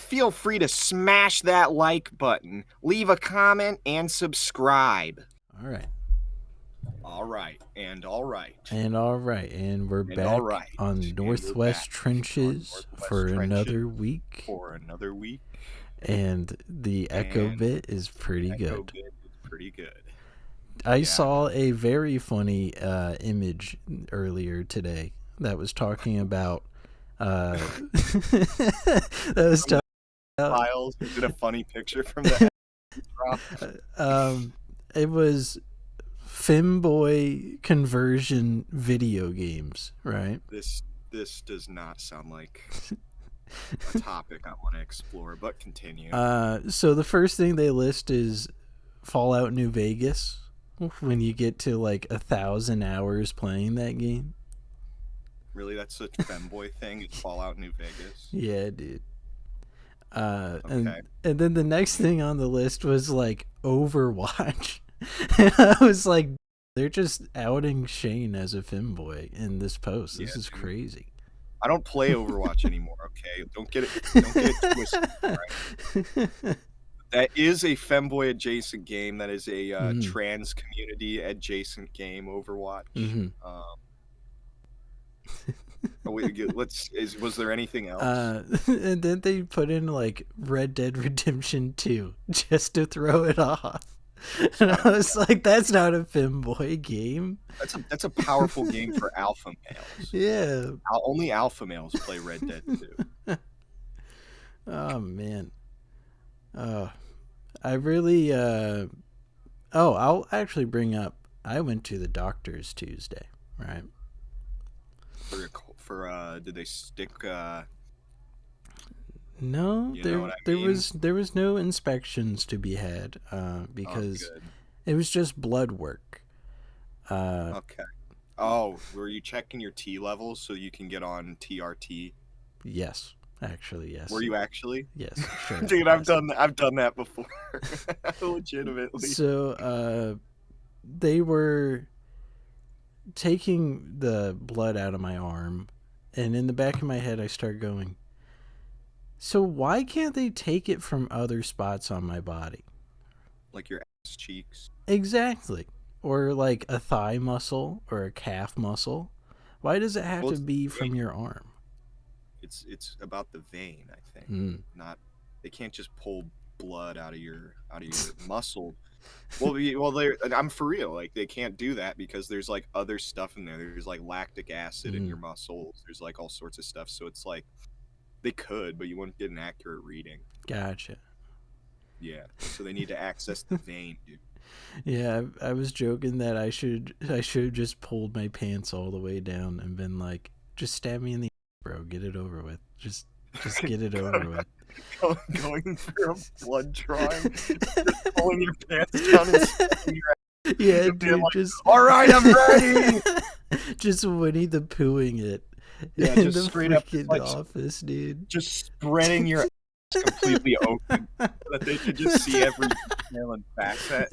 feel free to smash that like button, leave a comment, and subscribe. All right. All right, and all right. And all right. And we're And back all right. on Northwest Trenches for another week. For another week. And the echo bit is pretty good. I saw a very funny image earlier today that was talking about that was talking about Files. Is it a funny picture from the it was femboy conversion video games, right? This does not sound like a topic I want to explore, but continue. So the first thing they list is Fallout New Vegas. When you get to like 1,000 hours playing that game. Really, that's such a femboy thing. It's Fallout New Vegas. Yeah, dude. Okay. And then the next thing on the list was like Overwatch. And I was like, they're just outing Shane as a femboy in this post. This is crazy. I don't play Overwatch anymore. Okay, don't get it twisted. Right? That is a femboy adjacent game. That is a trans community adjacent game. Overwatch. Mm-hmm. Was there anything else? And then they put in like Red Dead Redemption 2 just to throw it off. And I was like, that's not a femboy game. That's a powerful game for alpha males. Yeah. Only alpha males play Red Dead 2. Oh, man. I really... I'll actually bring up, I went to the doctor's Tuesday, right? Did they stick... No, there was no inspections to be had because it was just blood work. Okay. Oh, were you checking your T levels so you can get on TRT? Yes, actually, yes. Were you actually? Yes, sure. Dude, I've done that before. Legitimately. So, they were taking the blood out of my arm, and in the back of my head, I start going, so why can't they take it from other spots on my body? Like your ass cheeks? Exactly. Or like a thigh muscle or a calf muscle. Why does it have to be from your arm? It's about the vein, I think. They can't just pull blood out of your muscle. Well, I'm for real. Like, they can't do that because there's like other stuff in there. There's like lactic acid in your muscles. There's like all sorts of stuff. So it's like they could, but you wouldn't get an accurate reading. Gotcha. Yeah. So they need to access the vein, dude. Yeah, I was joking that I should have just pulled my pants all the way down and been like, just stab me in the bro, get it over with. Just get it over with. Going through a blood drawing, just pulling your pants down and stabbing your ass. Yeah, dude, like, just all right, I'm ready. Just Winnie the Poohing it. Yeah, in just the straight up like, office, dude. Just spreading your ass completely open so that they could just see every nail and facet.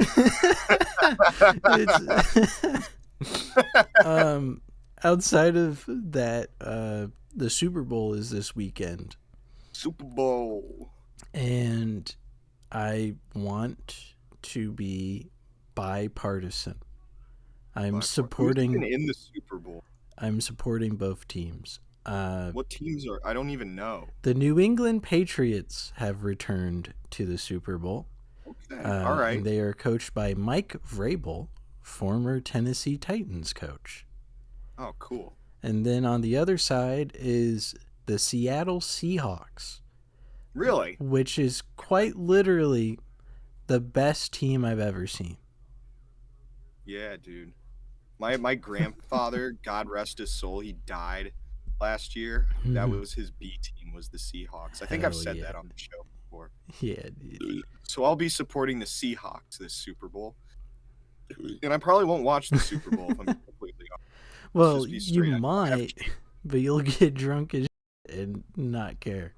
Outside of that, the Super Bowl is this weekend. Super Bowl. And I want to be bipartisan. I'm supporting who's in the Super Bowl. I'm supporting both teams. What teams are? I don't even know. The New England Patriots have returned to the Super Bowl. Okay, all right. And they are coached by Mike Vrabel, former Tennessee Titans coach. Oh, cool. And then on the other side is the Seattle Seahawks. Really? Which is quite literally the best team I've ever seen. Yeah, dude. My grandfather, God rest his soul, he died last year. Mm-hmm. That was his B team, was the Seahawks. I think I've said that on the show before. Yeah, dude. So I'll be supporting the Seahawks this Super Bowl. And I probably won't watch the Super Bowl if I'm completely honest. Well, you might, but you'll get drunk as shit and not care.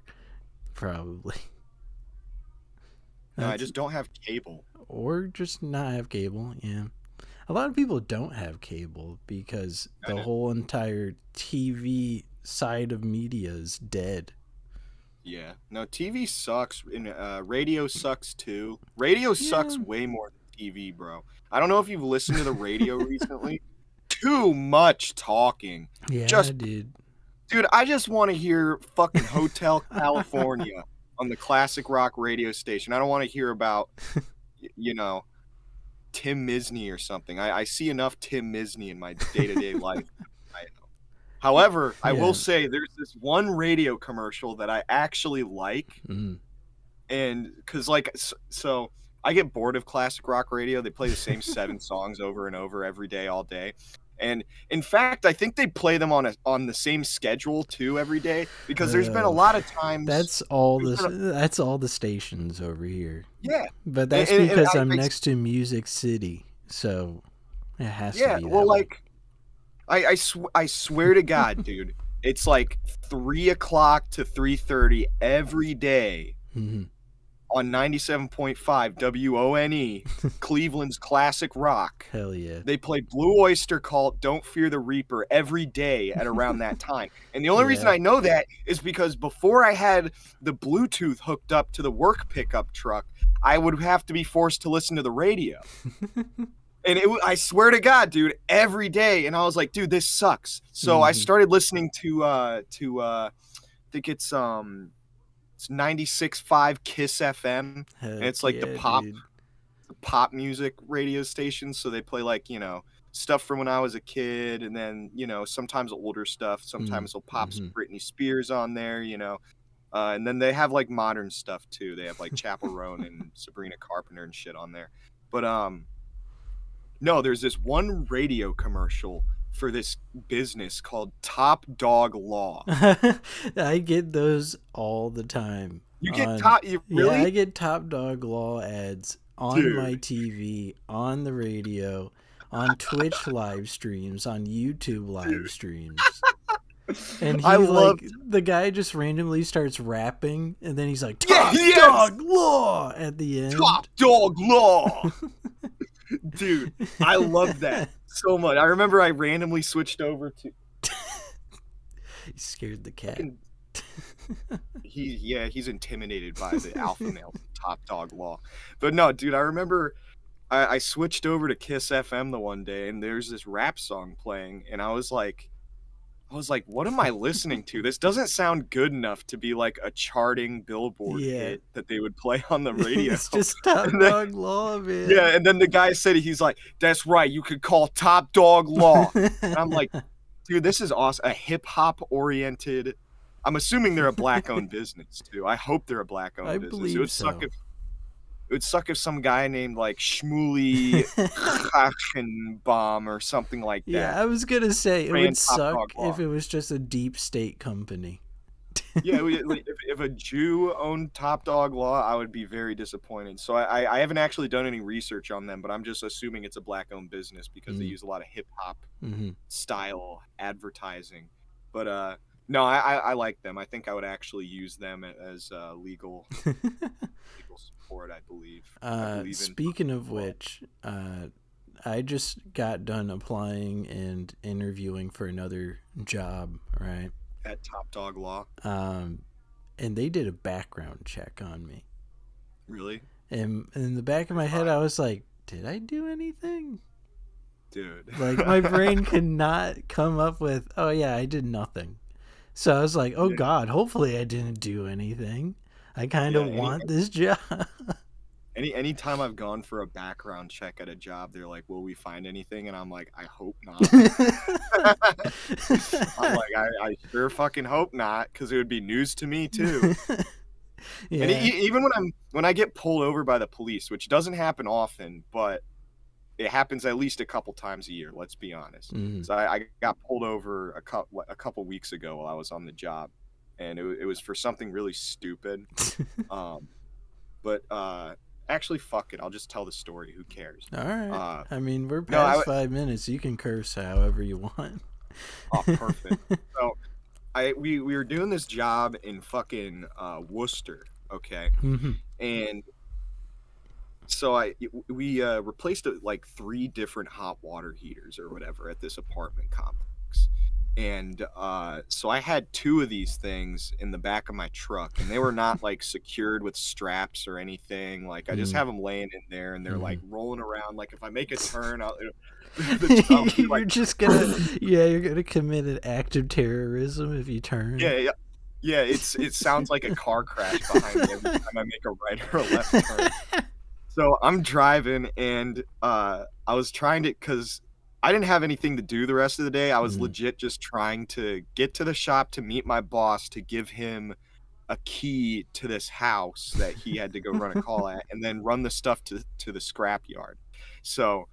Probably. No, I just don't have cable. Or just not have cable, yeah. A lot of people don't have cable because the whole entire TV side of media is dead. Yeah. No, TV sucks. And radio sucks too. Radio Yeah. sucks way more than TV, bro. I don't know if you've listened to the radio recently. Too much talking. Yeah, I Just, did. dude, I just want to hear fucking Hotel California on the classic rock radio station. I don't want to hear about, you know, Tim Misney or something. I see enough Tim Misney in my day-to-day life. However, I will Yeah. say there's this one radio commercial that I actually like, Mm. and because like so I get bored of classic rock radio. They play the same 7 songs over and over every day, all day. And in fact, I think they play them on the same schedule too every day, because there's been a lot of times. That's all that's all the stations over here. Yeah, But that's and because I'm next to Music City, so it has to be that well, way. like I swear to God, dude, it's like 3 o'clock to 3:30 every day Mm-hmm. on 97.5 WONE, Cleveland's classic rock. Hell yeah. They play Blue Oyster Cult, Don't Fear the Reaper every day at around that time. And the only reason I know that is because before I had the Bluetooth hooked up to the work pickup truck, I would have to be forced to listen to the radio. And I swear to God, dude, every day. And I was like, dude, this sucks. So I started listening to I think it's 96.5 Kiss FM. Heck And it's like yeah, the pop music radio station. So they play like, stuff from when I was a kid, and then, sometimes older stuff. Sometimes they'll pop some Britney Spears on there, and then they have like modern stuff too. They have like Chappell Roan and Sabrina Carpenter and shit on there. But no, there's this one radio commercial for this business called Top Dog Law. I get those all the time. You get really? Yeah, I get Top Dog Law ads on my TV, on the radio, on Twitch live streams, on YouTube live streams. And the guy just randomly starts rapping, and then he's like, Top Dog Law at the end. Top Dog Law. Dude, I love that so much. I remember I randomly switched over to. He scared the cat. He's intimidated by the alpha male Top Dog Law. But no, dude, I remember I switched over to Kiss FM the one day, and there's this rap song playing, and I was like, what am I listening to? This doesn't sound good enough to be like a charting Billboard hit that they would play on the radio. It's just Top Dog Law, man. Yeah, and then the guy said, he's like, that's right, you could call Top Dog Law. And I'm like, dude, this is awesome. A hip-hop oriented, I'm assuming they're a black-owned business, too. I hope they're a black-owned business. Believe It would suck if some guy named like Shmuley Kachenbaum or something like that. Yeah, I was gonna say it would suck if it was just a deep state company. Yeah, if a Jew owned Top Dog Law, I would be very disappointed. So I haven't actually done any research on them, but I'm just assuming it's a black-owned business because they use a lot of hip-hop style advertising. But no, I like them. I think I would actually use them as legal support, I believe. Speaking of which, I just got done applying and interviewing for another job, right? At Top Dog Law. And they did a background check on me. Really? And in the back of my head, I was like, did I do anything? Dude. Like, my brain could not come up with, oh yeah, I did nothing. So I was like, oh God, hopefully I didn't do anything. I kind of want this job. Anytime I've gone for a background check at a job, they're like, will we find anything? And I'm like, I hope not. I'm like, I sure fucking hope not, because it would be news to me too. Yeah. And even when I get pulled over by the police, which doesn't happen often, but it happens at least a couple times a year, let's be honest. So I got pulled over a couple weeks ago while I was on the job, and it was for something really stupid. But actually, fuck it, I'll just tell the story. Who cares? All right. I mean, we're past 5 minutes. You can curse however you want. Oh, perfect. So we were doing this job in fucking Worcester, okay? And so we replaced like 3 different hot water heaters or whatever at this apartment complex. And so I had 2 of these things in the back of my truck, and they were not like secured with straps or anything. Like I just have them laying in there, and they're like rolling around. Like if I make a turn, I'll be You're like, just gonna, you're gonna commit an act of terrorism if you turn. yeah. It sounds like a car crash behind me every time I make a right or a left turn. So I'm driving, and I was trying to, because I didn't have anything to do the rest of the day. I was legit just trying to get to the shop to meet my boss, to give him a key to this house that he had to go run a call at, and then run the stuff to the scrap yard. So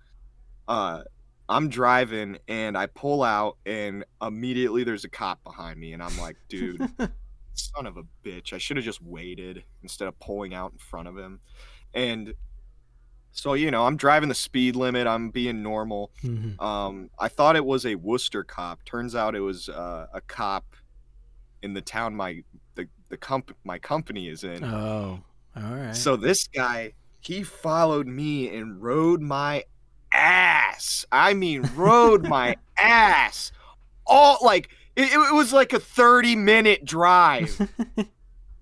I'm driving, and I pull out, and immediately there's a cop behind me, and I'm like, dude, son of a bitch, I should have just waited instead of pulling out in front of him. And so, I'm driving the speed limit. I'm being normal. I thought it was a Worcester cop. Turns out it was a cop in the town my company is in. Oh, all right. So this guy, he followed me and rode my ass. I mean, rode my ass. All like it was like a 30-minute drive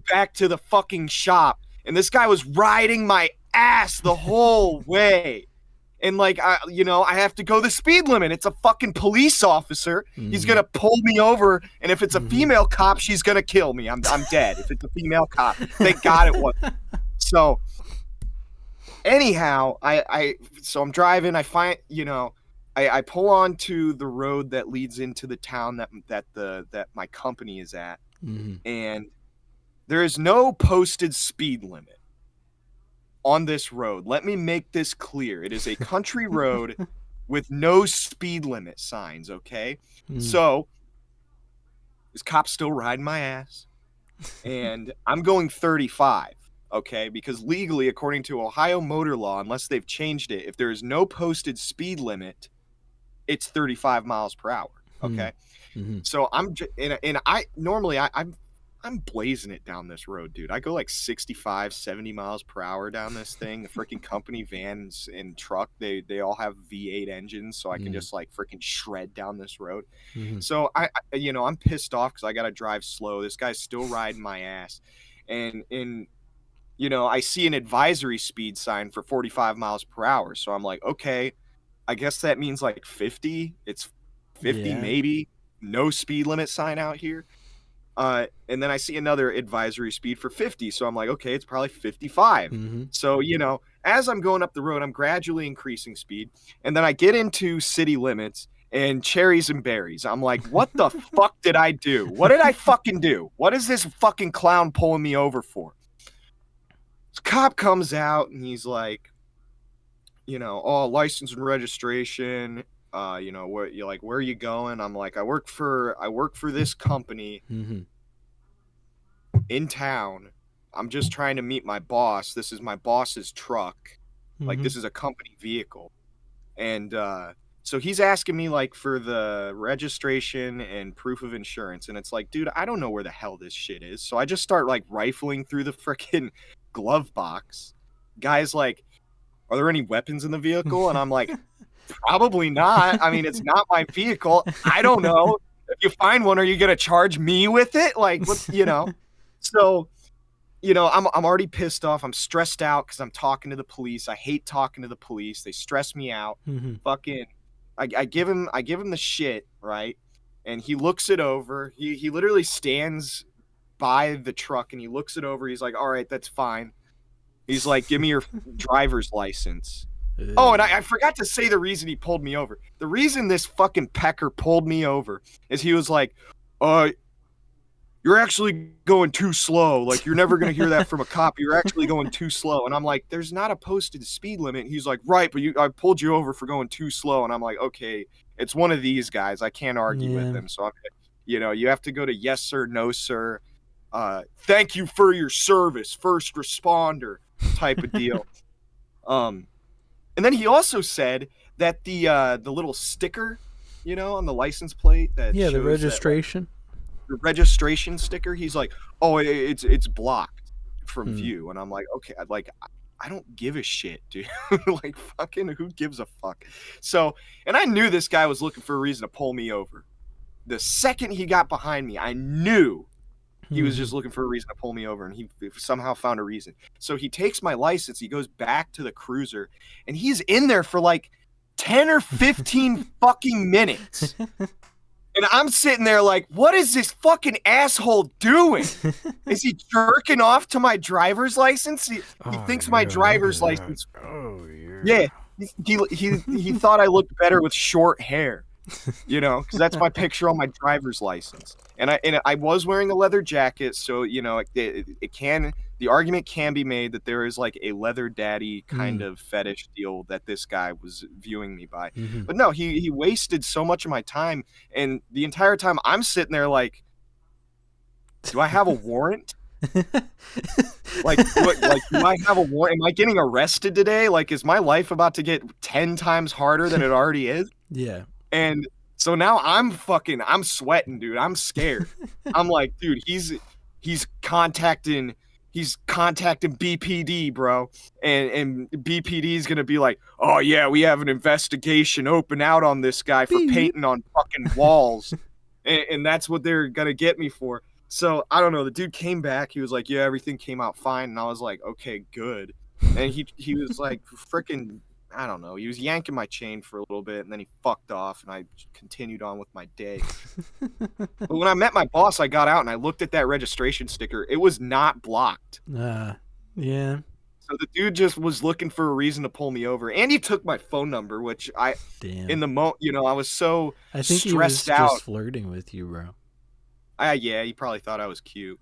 back to the fucking shop, and this guy was riding my ass the whole way. And like I have to go the speed limit. It's a fucking police officer. He's gonna pull me over, and if it's a female cop, she's gonna kill me. I'm dead. If it's a female cop, thank God it was. So anyhow, so I'm driving. I find I pull onto the road that leads into the town that my company is at, and there is no posted speed limit on this road. Let me make this clear. It is a country road with no speed limit signs, okay? So this cop's still riding my ass, and I'm going 35, okay? Because legally, according to Ohio motor law, unless they've changed it, if there is no posted speed limit, it's 35 miles per hour, okay? So I'm blazing it down this road, dude. I go like 65, 70 miles per hour down this thing. The freaking company vans and truck, they all have V8 engines, so I can just like freaking shred down this road. So I'm pissed off because I got to drive slow. This guy's still riding my ass. And I see an advisory speed sign for 45 miles per hour. So I'm like, okay, I guess that means like 50. It's 50 maybe. No speed limit sign out here. And then I see another advisory speed for 50. So I'm like, okay, it's probably 55. So, as I'm going up the road, I'm gradually increasing speed. And then I get into city limits and cherries and berries. I'm like, what the fuck did I do? What did I fucking do? What is this fucking clown pulling me over for? This cop comes out and he's like, oh, license and registration. Where are you going? I'm like, I work for this company in town. I'm just trying to meet my boss. This is my boss's truck. Like, this is a company vehicle. And so he's asking me like for the registration and proof of insurance. And it's like, dude, I don't know where the hell this shit is. So I just start like rifling through the freaking glove box. Guy's like, are there any weapons in the vehicle? And I'm like, probably not. I mean, it's not my vehicle. I don't know. If you find one, are you gonna charge me with it? Like, what? So, I'm already pissed off. I'm stressed out because I'm talking to the police. I hate talking to the police. They stress me out. Fucking, I give him the shit, right? And he looks it over. He literally stands by the truck and he looks it over. He's like, all right, that's fine. He's like, give me your driver's license. Oh, and I forgot to say the reason he pulled me over. The reason this fucking pecker pulled me over is he was like, you're actually going too slow. Like, you're never going to hear that from a cop. You're actually going too slow. And I'm like, there's not a posted speed limit. He's like, right, but I pulled you over for going too slow. And I'm like, okay, it's one of these guys. I can't argue with him. So, you have to go to yes, sir, no, sir. Thank you for your service, first responder type of deal. And then he also said that the little sticker, on the license plate that shows the registration. The registration sticker, he's like, oh, it's blocked from view. And I'm like, okay, like, I don't give a shit, dude. Like, fucking who gives a fuck? So, and I knew this guy was looking for a reason to pull me over. the second he got behind me, I knew he was Mm-hmm. just looking for a reason to pull me over, and he somehow found a reason. So he takes my license, he goes back to the cruiser, and he's in there for like 10 or 15 fucking minutes. And I'm sitting there like, what is this fucking asshole doing? Is he jerking off to my driver's license? He thinks my driver's license. Oh, Yeah. He thought I looked better with short hair, you know, because that's my picture on my driver's license. And I was wearing a leather jacket, so you know the argument can be made that there is like a leather daddy kind of fetish deal that this guy was viewing me by. Mm-hmm. But no, he wasted so much of my time, and the entire time I'm sitting there like, do I have a warrant? Like, do I have a warrant? Am I getting arrested today? Like, is my life about to get 10 times harder than it already is? Yeah. And so now I'm sweating, dude. I'm scared. I'm like, dude, he's contacting BPD, bro. And BPD is gonna be like, oh yeah, we have an investigation open out on this guy for painting on fucking walls. and that's what they're gonna get me for. So I don't know. The dude came back. He was like, yeah, everything came out fine. And I was like, okay, good. And he was like freaking, I don't know. He was yanking my chain for a little bit, and then he fucked off, and I continued on with my day. But when I met my boss, I got out and I looked at that registration sticker. It was not blocked. Yeah. So the dude just was looking for a reason to pull me over, and he took my phone number, which in the moment, you know, I was so I think stressed he was out. just flirting with you, bro. Yeah, he probably thought I was cute.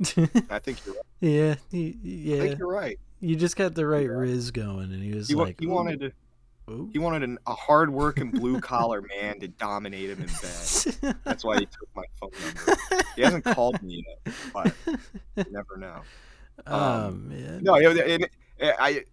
I think you're right. Yeah. I think you're right. You just got the right riz going, and he was like, he wanted a hard-working blue-collar man to dominate him in bed. That's why he took my phone number. He hasn't called me yet, but you never know. Man. No,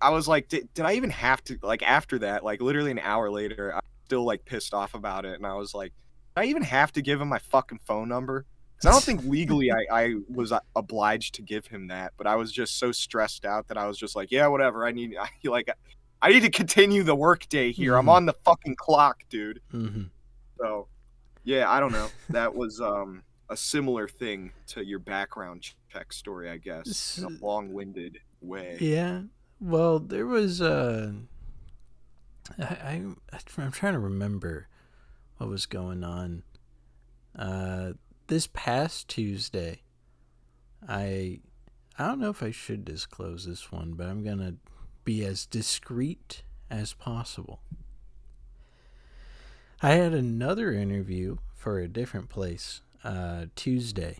I was like, did I even have to, like, after that, like, literally an hour later, I was still, like, pissed off about it, and I was like, did I even have to give him my fucking phone number? Because I don't think legally I was obliged to give him that, but I was just so stressed out that I was just like, yeah, whatever, I need to continue the workday here. Mm-hmm. I'm on the fucking clock, dude. Mm-hmm. So, yeah, I don't know. That was a similar thing to your background check story, I guess, in a long-winded way. Yeah. Well, there was I'm trying to remember what was going on. This past Tuesday, I don't know if I should disclose this one, but I'm gonna be as discreet as possible. I had another interview for a different place Tuesday,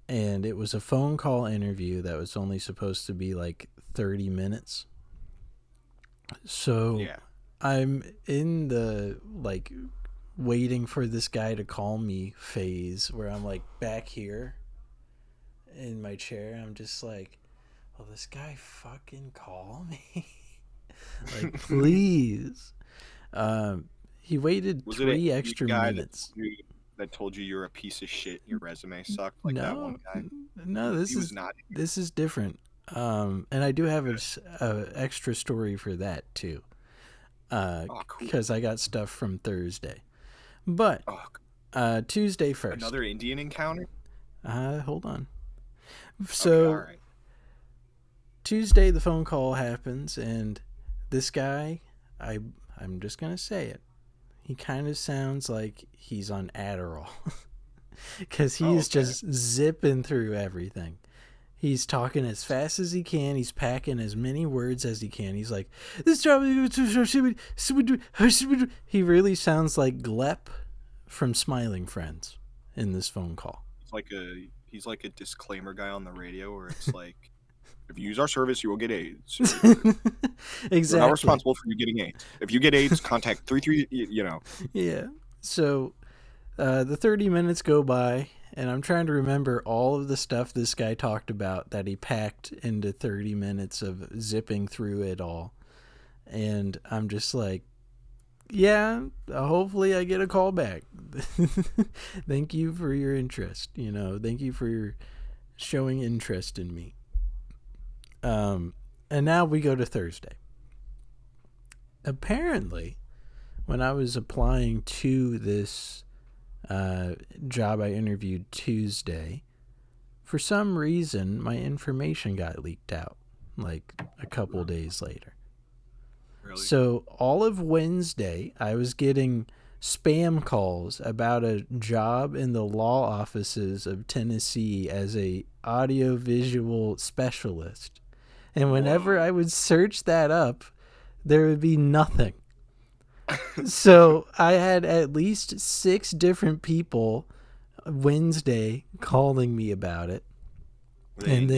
and it was a phone call interview that was only supposed to be like 30 minutes. So yeah. I'm in the like waiting for this guy to call me phase where I'm like back here in my chair. I'm just like, will this guy fucking call me? Like, please. He waited 3 extra minutes. That told you you're a piece of shit. Your resume sucked like that one guy. No, this is different. And I do have a extra story for that too. Cool. Because I got stuff from Thursday. But Tuesday first. Another Indian encounter? Hold on. So all right. Tuesday the phone call happens, and this guy, I'm just gonna say it. He kind of sounds like he's on Adderall, because he's just zipping through everything. He's talking as fast as he can. He's packing as many words as he can. He's like, this job. He really sounds like Glep from Smiling Friends in this phone call. He's like a disclaimer guy on the radio where it's like, if you use our service, you will get AIDS. Exactly. We're not responsible for you getting AIDS. If you get AIDS, contact 33. You know. Yeah. So the 30 minutes go by, and I'm trying to remember all of the stuff this guy talked about that he packed into 30 minutes of zipping through it all. And I'm just like, yeah, hopefully I get a call back. Thank you for your interest. You know, thank you for your showing interest in me. And now we go to Thursday. Apparently, when I was applying to this job I interviewed Tuesday. For some reason, my information got leaked out like a couple days later. Really? So all of Wednesday, I was getting spam calls about a job in the law offices of Tennessee as a audiovisual specialist. And whenever I would search that up, there would be nothing. So I had at least 6 different people Wednesday calling me about it. And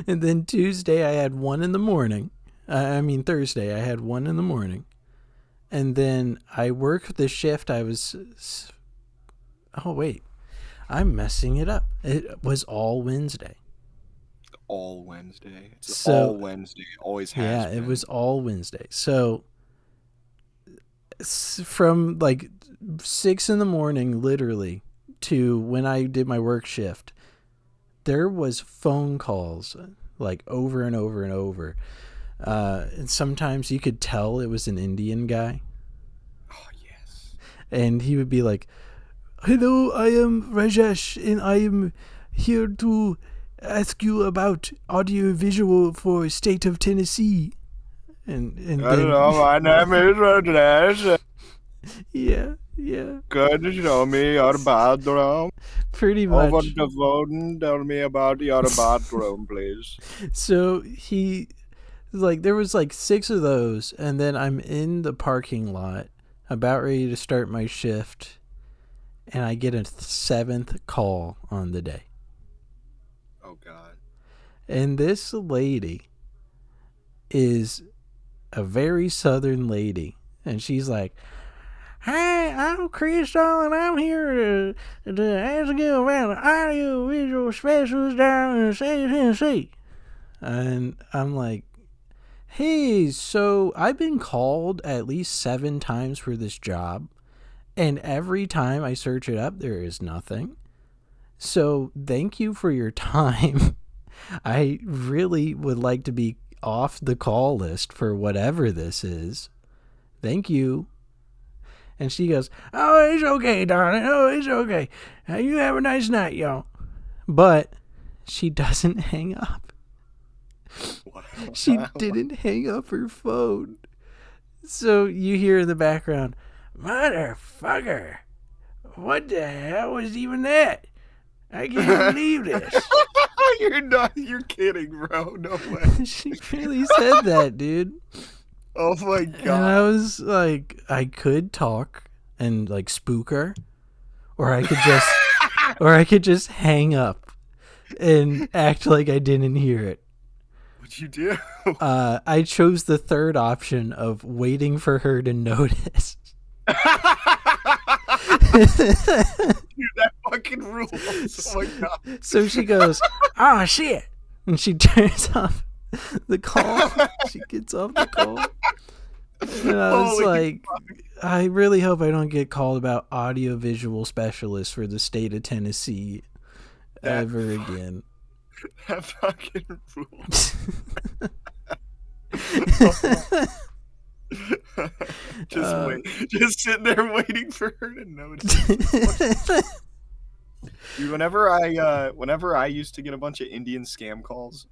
then Tuesday I had one in the morning. Thursday I had one in the morning. And then I worked the shift I'm messing it up. It was all Wednesday. All Wednesday. It's all Wednesday. Always has been. It was all Wednesday. So from like 6 in the morning, literally, to when I did my work shift, there was phone calls like over and over and over. And sometimes you could tell it was an Indian guy. Oh, yes. And he would be like, "Hello, I am Rajesh, and I am here to ask you about audiovisual for state of Tennessee." And I don't know, my name is Rajesh. Yeah. Could you tell me your bathroom? Pretty much. Over the phone, tell me about your bathroom, please. So there was like 6 of those, and then I'm in the parking lot, about ready to start my shift, and I get a 7th call on the day. Oh, God. And this lady is a very southern lady, and she's like, "Hi, I'm Crystal, and I'm here to ask you about an audio-visual specialist down in the state of Tennessee." And I'm like, "Hey, so I've been called at least 7 times for this job, and every time I search it up, there is nothing. So thank you for your time. I really would like to be off the call list for whatever this is. Thank you." And she goes, "Oh, it's okay, darling. Oh, it's okay. You have a nice night, y'all." But she doesn't hang up. Wow. She didn't hang up her phone. So you hear in the background, "Motherfucker, what the hell was even that? I can't believe this." You're kidding, bro. No way. She really said that, dude. Oh my God. And I was like, I could talk and like spook her, or I could just hang up and act like I didn't hear it. What'd you do? I chose the third option of waiting for her to notice. Dude, that fucking rules. Oh my God. So she goes, "Oh shit," and she turns off the call. She gets off the call. And I was like, I really hope I don't get called about audiovisual specialist for the state of Tennessee ever again. That fucking rules. Just sitting there waiting for her to notice. Dude, whenever I used to get a bunch of Indian scam calls,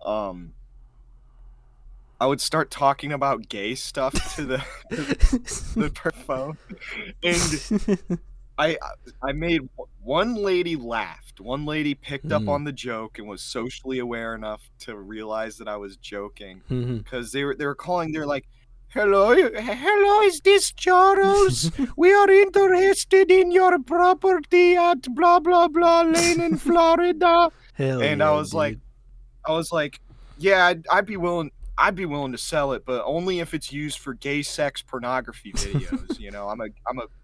I would start talking about gay stuff to the phone, and I made one lady laughed. One lady picked up on the joke and was socially aware enough to realize that I was joking, because they were calling. They're like, hello, is this Charles? We are interested in your property at blah blah blah lane in Florida." And yeah, I was like, yeah, I'd be willing to sell it, but only if it's used for gay sex pornography videos. You know, I'm a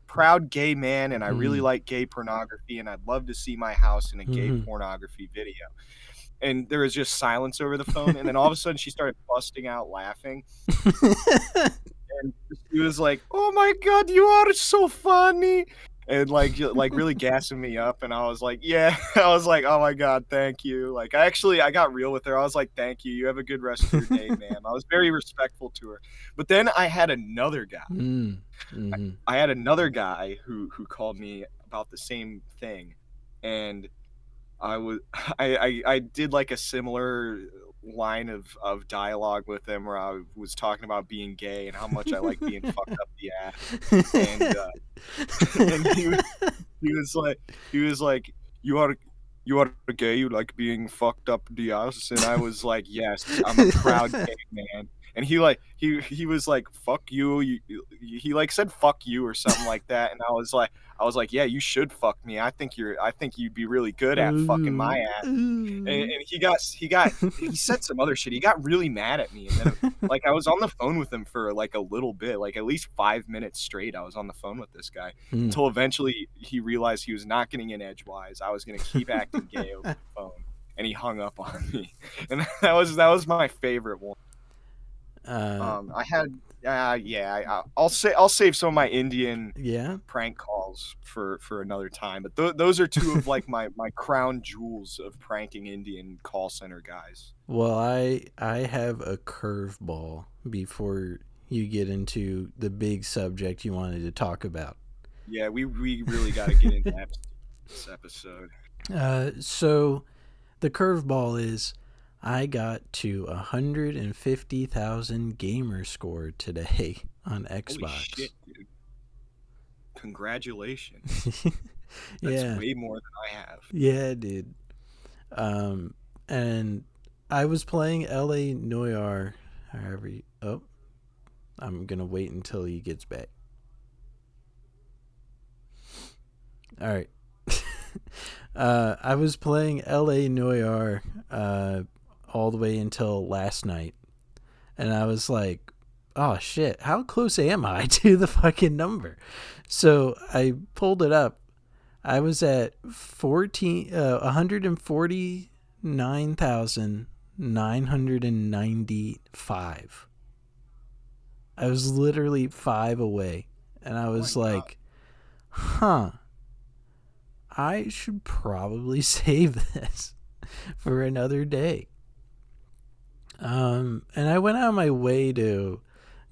proud gay man, and I really like gay pornography, and I'd love to see my house in a gay pornography video. And there was just silence over the phone, and then all of a sudden she started busting out laughing. And she was like, "Oh my God, you are so funny," and like really gassing me up. And I was like, yeah, I was like, "Oh my God, thank you." Like, I got real with her. I was like, "Thank you. You have a good rest of your day, ma'am." I was very respectful to her. But then I had another guy. I had another guy who called me about the same thing, and I was I did like a similar line of dialogue with him where I was talking about being gay and how much I like being fucked up the ass, and and he was like he was like you are you are gay, you like being fucked up the ass, and I was like, yes, I'm a proud gay man. And he was like, fuck you, he like said fuck you or something like that, and I was like, yeah, you should fuck me. I think you'd be really good at fucking my ass. And he said some other shit. He got really mad at me, and then like I was on the phone with him for like a little bit, like at least 5 minutes straight. I was on the phone with this guy until eventually he realized he was not getting in edgewise. I was gonna keep acting gay over the phone, and he hung up on me. And that was my favorite one. I had I'll save some of my Indian prank calls for another time. But those are two of like my crown jewels of pranking Indian call center guys. Well, I have a curveball before you get into the big subject you wanted to talk about. Yeah, we really got to get into this episode. So the curveball is I got to 150,000 gamer score today on Xbox. Holy shit, dude. Congratulations. That's way more than I have. Yeah, dude. And I was playing LA Noire. I'm going to wait until he gets back. All right. I was playing LA Noire all the way until last night, and I was like, oh shit, how close am I to the fucking number? So I pulled it up. I was at 149,995. I was literally 5 away, and I was like, huh, I should probably save this for another day. And I went out of my way to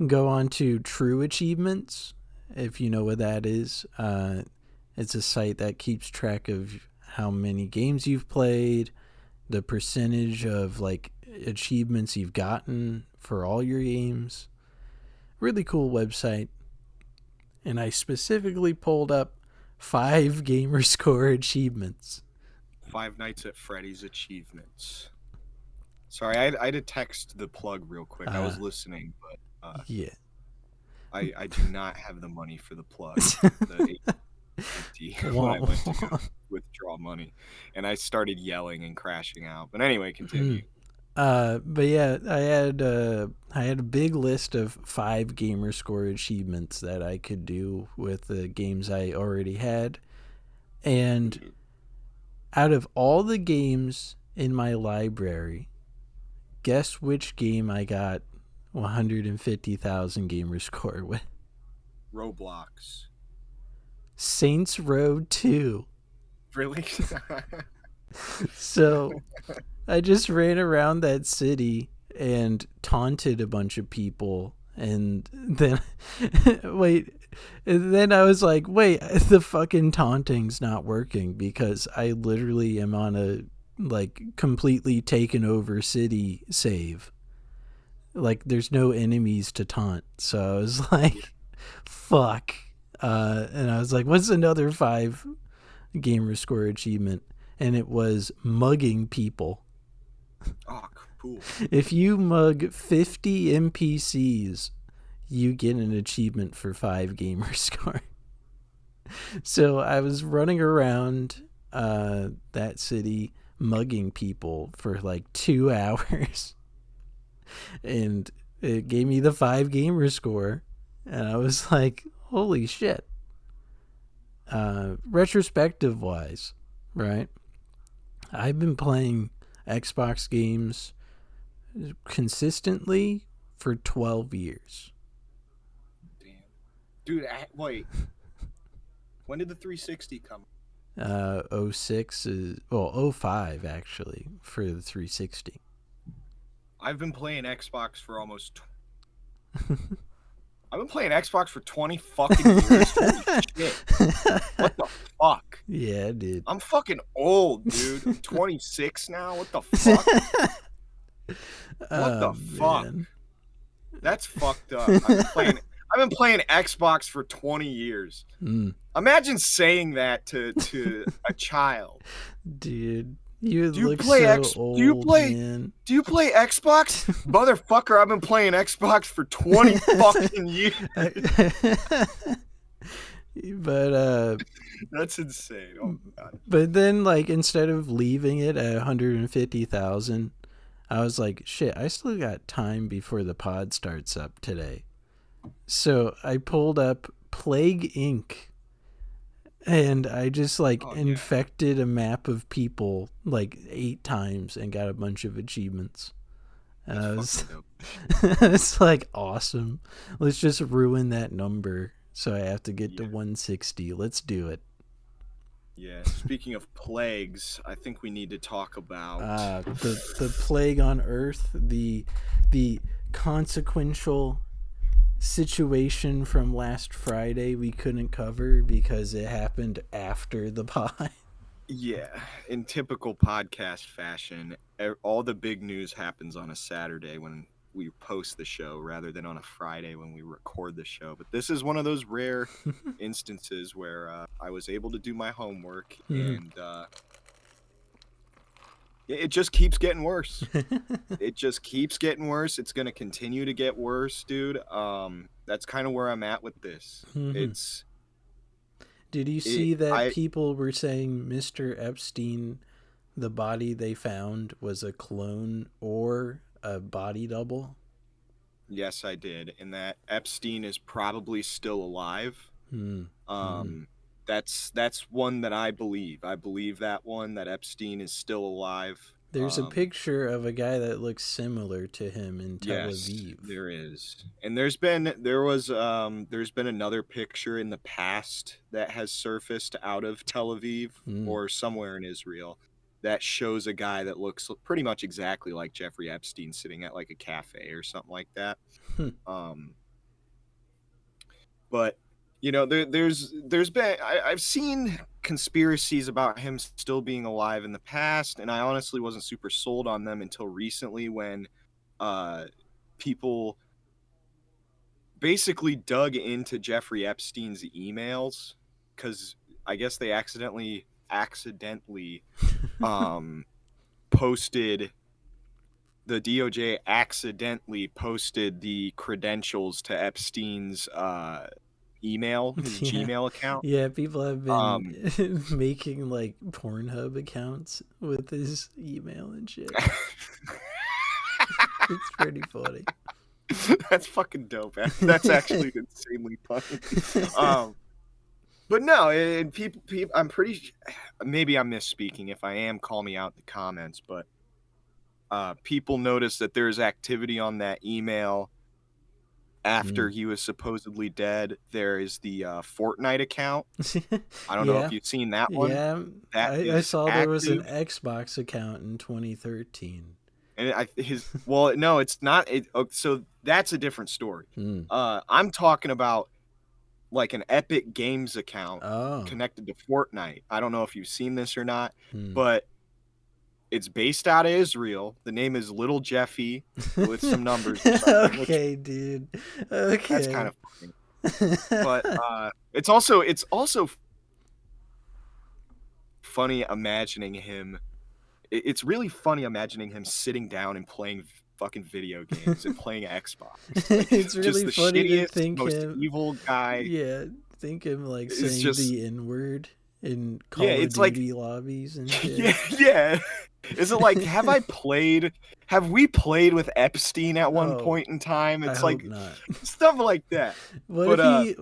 go on to True Achievements, if you know what that is. It's a site that keeps track of how many games you've played, the percentage of like achievements you've gotten for all your games. Really cool website. And I specifically pulled up 5 gamer score achievements. Five Nights at Freddy's achievements. Sorry, I had to text the plug real quick. I was listening, but yeah, I do not have the money for the plug. The when I went to go withdraw money, and I started yelling and crashing out. But anyway, continue. But yeah, I had a big list of 5 gamer score achievements that I could do with the games I already had, and out of all the games in my library, guess which game I got 150,000 gamer score with? Roblox. Saints Row 2. Really? So I just ran around that city and taunted a bunch of people, and then then I was like, wait, the fucking taunting's not working because I literally am on a like completely taken over city save. Like there's no enemies to taunt. So I was like, fuck. And I was like, what's another 5 gamer score achievement? And it was mugging people. Oh, cool. If you mug 50 NPCs, you get an achievement for 5 gamer score. So I was running around that city mugging people for like 2 hours. And it gave me the 5 gamer score. And I was like, holy shit. Retrospective wise, right? I've been playing Xbox games consistently for 12 years. Damn. Dude, wait. When did the 360 come? 06 is, well, 05 actually for the 360. I've been playing Xbox for almost I've been playing Xbox for 20 fucking years. Holy shit. What the fuck? Yeah, dude. I'm fucking old, dude. I'm 26 now. What the fuck? What the fuck? Man. That's fucked up. I've been playing Xbox for 20 years. Imagine saying that to a child. Dude, you look so old, man. Do you play Xbox? Motherfucker, I've been playing Xbox for 20 fucking years. But that's insane. Oh god. But then, like, instead of leaving it at 150,000, I was like, shit, I still got time before the pod starts up today. So I pulled up Plague Inc. And I just infected a map of people like 8 times and got a bunch of achievements. And it's like, awesome. Let's just ruin that number. So I have to get to 160. Let's do it. Yeah. Speaking of plagues, I think we need to talk about the plague on Earth, the consequential situation from last Friday we couldn't cover because it happened after the pod. Yeah, in typical podcast fashion, all the big news happens on a Saturday when we post the show rather than on a Friday when we record the show. But this is one of those rare instances where I was able to do my homework and it just keeps getting worse. It just keeps getting worse. It's going to continue to get worse, dude. That's kind of where I'm at with this. Did you see that people were saying Mr. Epstein, the body they found, was a clone or a body double? Yes, I did. And that Epstein is probably still alive. That's one that I believe. I believe that one, that Epstein is still alive. There's a picture of a guy that looks similar to him in Tel Aviv. There is. And there's been another picture in the past that has surfaced out of Tel Aviv or somewhere in Israel that shows a guy that looks pretty much exactly like Jeffrey Epstein sitting at like a cafe or something like that. But you know, there's been I've seen conspiracies about him still being alive in the past, and I honestly wasn't super sold on them until recently when people basically dug into Jeffrey Epstein's emails because I guess they accidentally posted. The DOJ accidentally posted the credentials to Epstein's email, his Gmail account. Yeah, people have been making like Pornhub accounts with his email and shit. It's pretty funny. That's fucking dope. That's actually insanely funny. But no, and people, I'm pretty. Maybe I'm misspeaking. If I am, call me out in the comments. But people notice that there's activity on that email after he was supposedly dead. There is the Fortnite account. I don't know if you've seen that one. Yeah, I saw there was an Xbox account in 2013. And no, it's not. So that's a different story. I'm talking about like an Epic Games account connected to Fortnite. I don't know if you've seen this or not, but it's based out of Israel. The name is Little Jeffy with some numbers. Okay, dude. Okay. That's kind of funny. But it's also funny imagining him. It's really funny imagining him sitting down and playing fucking video games and playing Xbox. Like, it's really just the funny shittiest, to think most him evil guy. Yeah, think him like saying the N-word in Call of Duty lobbies and shit. Yeah. Is it like have we played with Epstein at one point in time? It's like not. Stuff like that. What if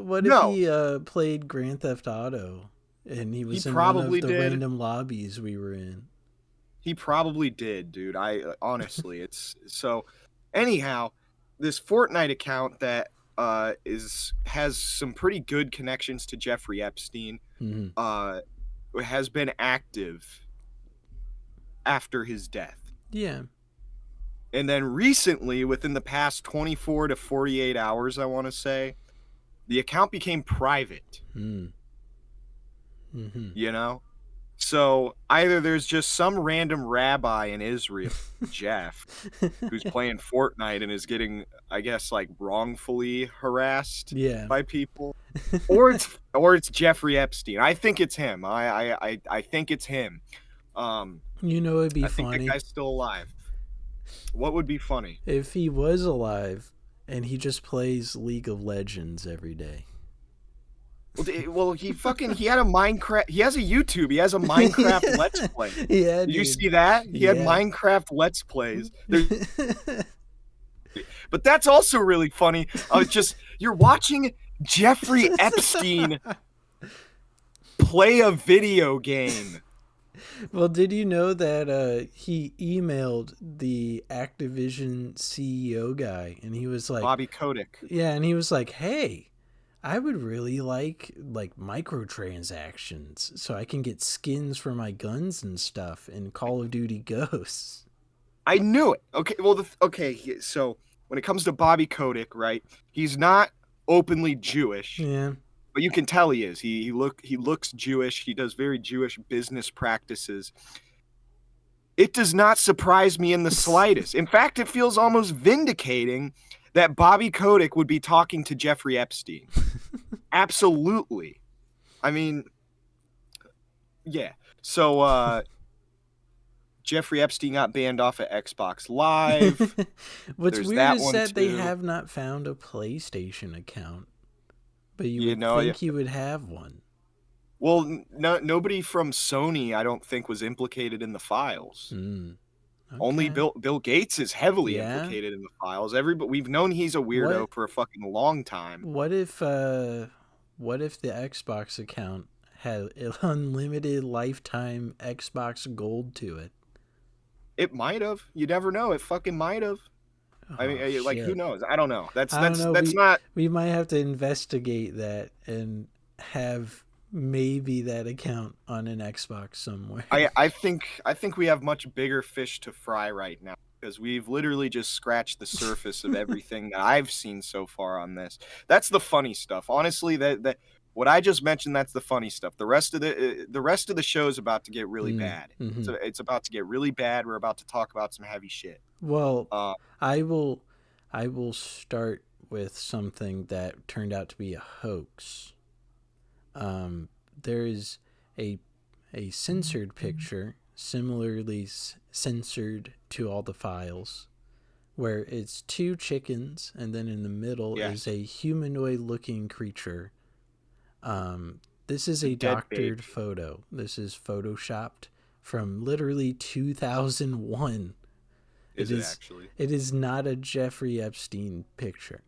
he played Grand Theft Auto and he was in one of the random lobbies we were in? He probably did, dude. I honestly, it's so. Anyhow, this Fortnite account that has some pretty good connections to Jeffrey Epstein has been active after his death. Yeah. And then recently, within the past 24 to 48 hours, I want to say, The account became private. You know? So either there's just some random rabbi in Israel, Jeff, who's playing Fortnite and is getting, I guess, like wrongfully harassed by people, or it's Jeffrey Epstein. I think it's him. I think it's him. It'd be I think funny. that guy's still alive. What would be funny? If he was alive and he just plays League of Legends every day. Well, he had a Minecraft. He has a YouTube. He has a Minecraft Let's Play. Yeah, Did you see that? He had Minecraft Let's Plays. But that's also really funny. You're watching Jeffrey Epstein play a video game. Well, did you know that he emailed the Activision CEO guy, and he was like, Bobby Kotick. Yeah, and he was like, hey, I would really like microtransactions so I can get skins for my guns and stuff in Call of Duty Ghosts. I knew it. Okay, well, so when it comes to Bobby Kotick, right, he's not openly Jewish. Yeah. But you can tell he is. He looks Jewish. He does very Jewish business practices. It does not surprise me in the slightest. In fact, it feels almost vindicating that Bobby Kotick would be talking to Jeffrey Epstein. Absolutely. I mean, yeah. So Jeffrey Epstein got banned off of Xbox Live. What's weird is that they have not found a PlayStation account. But you would think he would have one. Well, nobody from Sony, I don't think, was implicated in the files. Okay. Only Bill Gates is heavily implicated in the files. We've known he's a weirdo for a fucking long time. What if the Xbox account had unlimited lifetime Xbox Gold to it? It might have. You never know. It fucking might have. I mean, who knows? I don't know. That's not. We might have to investigate that and have maybe that account on an Xbox somewhere. I think we have much bigger fish to fry right now because we've literally just scratched the surface of everything that I've seen so far on this. That's the funny stuff. Honestly, that what I just mentioned, that's the funny stuff. The rest of the show is about to get really bad. So it's about to get really bad. We're about to talk about some heavy shit. Well, I will start with something that turned out to be a hoax. There is a censored picture, similarly censored to all the files, where it's two chickens, and then in the middle is a humanoid-looking creature. This is a doctored photo. This is photoshopped from literally 2001. Is it actually? It is not a Jeffrey Epstein picture.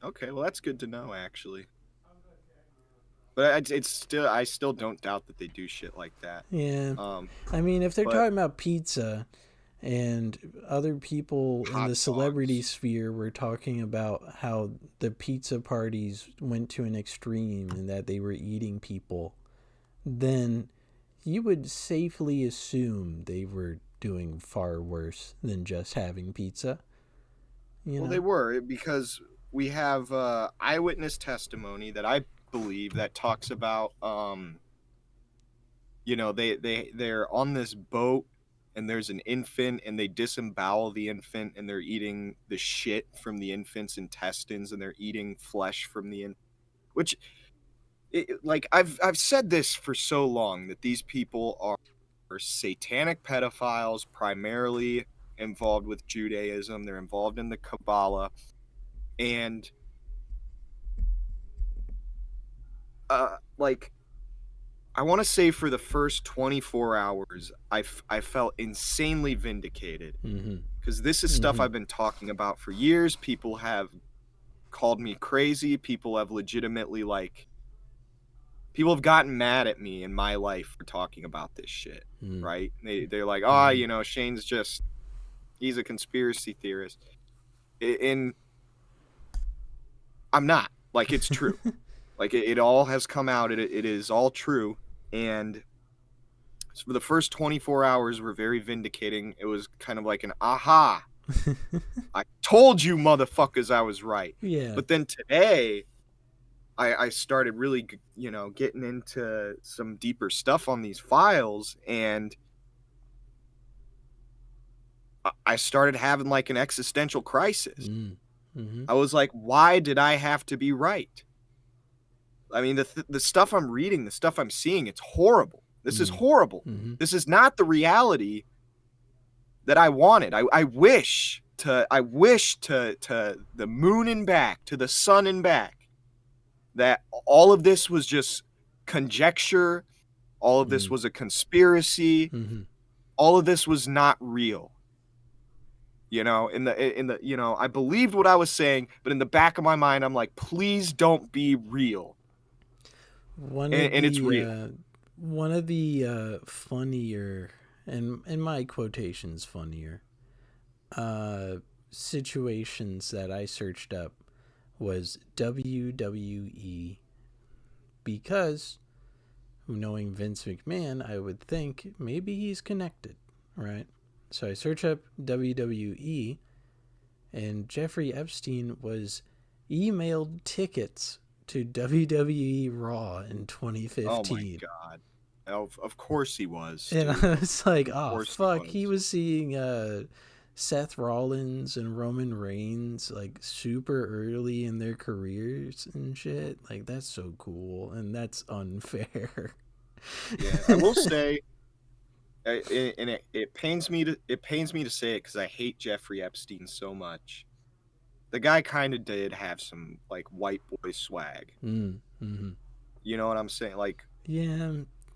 Okay, well that's good to know actually. But I still don't doubt that they do shit like that. Yeah. I mean, if they're talking about pizza, and other people in the celebrity sphere were talking about how the pizza parties went to an extreme and that they were eating people, then you would safely assume they were doing far worse than just having pizza. Well, they were, because we have eyewitness testimony that I believe that talks about, they're on this boat and there's an infant and they disembowel the infant and they're eating the shit from the infant's intestines and they're eating flesh from the infant, which, I've said this for so long that these people are satanic pedophiles, primarily involved with Judaism. They're involved in the Kabbalah, and I want to say for the first 24 hours, I felt insanely vindicated because this is stuff I've been talking about for years. People have called me crazy. People have legitimately people have gotten mad at me in my life for talking about this shit, right? They're like, Shane's he's a conspiracy theorist. And I'm not. It's true. It all has come out. It is all true. And so for the first 24 hours were very vindicating. It was kind of like an aha. I told you motherfuckers I was right. Yeah. But then today, I started really, getting into some deeper stuff on these files, and I started having like an existential crisis. Mm-hmm. I was like, why did I have to be right? I mean, the stuff I'm reading, the stuff I'm seeing, it's horrible. This is horrible. Mm-hmm. This is not the reality that I wanted. I wish to the moon and back, to the sun and back, that all of this was just conjecture, all of this was a conspiracy, Mm-hmm. all of this was not real. In the I believed what I was saying, but in the back of my mind, I'm like, please don't be real. And it's real. One of the funnier, and in my quotations funnier, situations that I searched up was WWE, because knowing Vince McMahon, I would think maybe he's connected, right? So I search up WWE, and Jeffrey Epstein was emailed tickets to WWE Raw in 2015. Oh my god! Of course he was. And Dude. I was like, oh Of fuck, he was seeing Seth Rollins and Roman Reigns like super early in their careers and shit. Like, that's so cool, and that's unfair. Yeah, I will say, and it pains me to say it because I hate Jeffrey Epstein so much. The guy kind of did have some like white boy swag. Mm-hmm. You know what I'm saying? Like, yeah,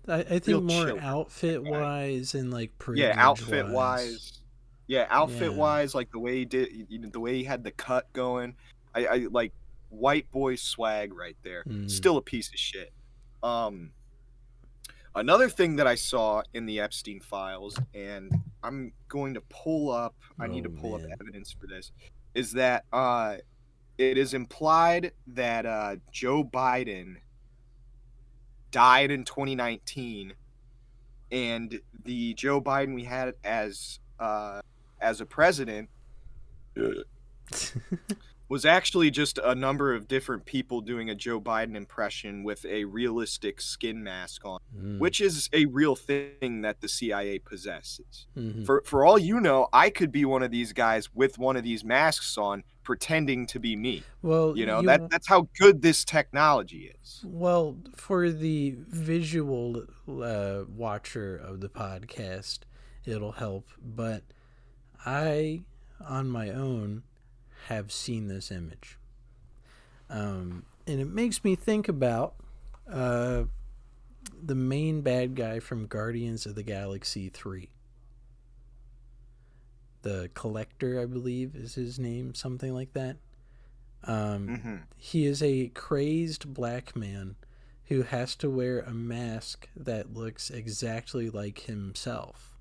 I think more outfit wise and like privilege outfit wise. wise, like the way he did, the way he had the cut going. I like white boy swag right there. Still a piece of shit. Another thing that I saw in the Epstein files, and I'm going to pull up, I need to pull up evidence for this, is that it is implied that Joe Biden died in 2019, and the Joe Biden we had as a president was actually just a number of different people doing a Joe Biden impression with a realistic skin mask on, which is a real thing that the CIA possesses. For all you know, I could be one of these guys with one of these masks on, pretending to be me. Well, that's how good this technology is. Well, for the visual watcher of the podcast, it'll help. But I, on my own, have seen this image. And it makes me think about the main bad guy from Guardians of the Galaxy 3. The Collector, I believe, is his name, something like that. He is a crazed black man who has to wear a mask that looks exactly like himself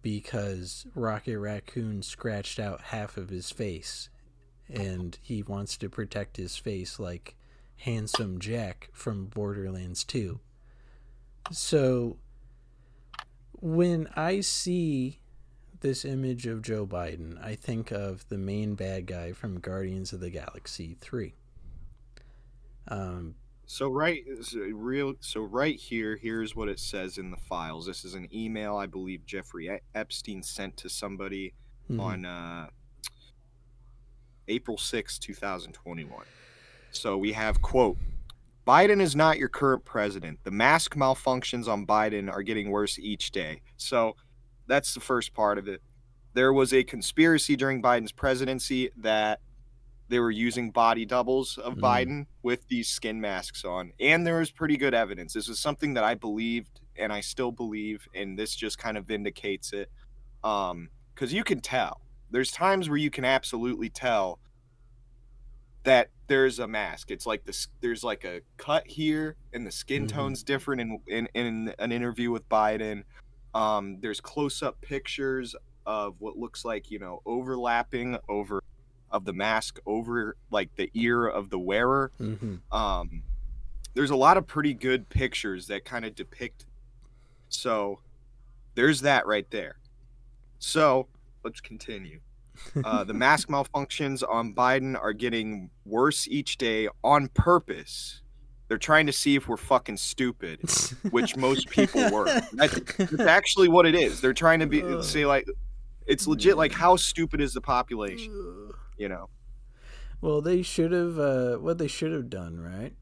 because Rocket Raccoon scratched out half of his face, and he wants to protect his face like Handsome Jack from Borderlands 2. So when I see this image of Joe Biden, I think of the main bad guy from Guardians of the Galaxy 3. So right here, here's what it says in the files. This is an email I believe Jeffrey Epstein sent to somebody on April 6, 2021. So we have, quote, Biden is not your current president. The mask malfunctions on Biden are getting worse each day. So that's the first part of it. There was a conspiracy during Biden's presidency that they were using body doubles of Biden with these skin masks on. And there was pretty good evidence. This is something that I believed and I still believe, and this just kind of vindicates it. Because you can tell. There's times where you can absolutely tell that there's a mask. It's like there's like a cut here, and the skin tone's different in an interview with Biden. There's close-up pictures of what looks like, overlapping over of the mask over like the ear of the wearer. There's a lot of pretty good pictures that kind of depict. So there's that right there. So let's continue. The mask malfunctions on Biden are getting worse each day on purpose They're trying to see if we're fucking stupid, which most people were. That's actually what it is. They're trying to say like, it's legit. Like, how stupid is the population? You know. Well, they should have. What they should have done, right,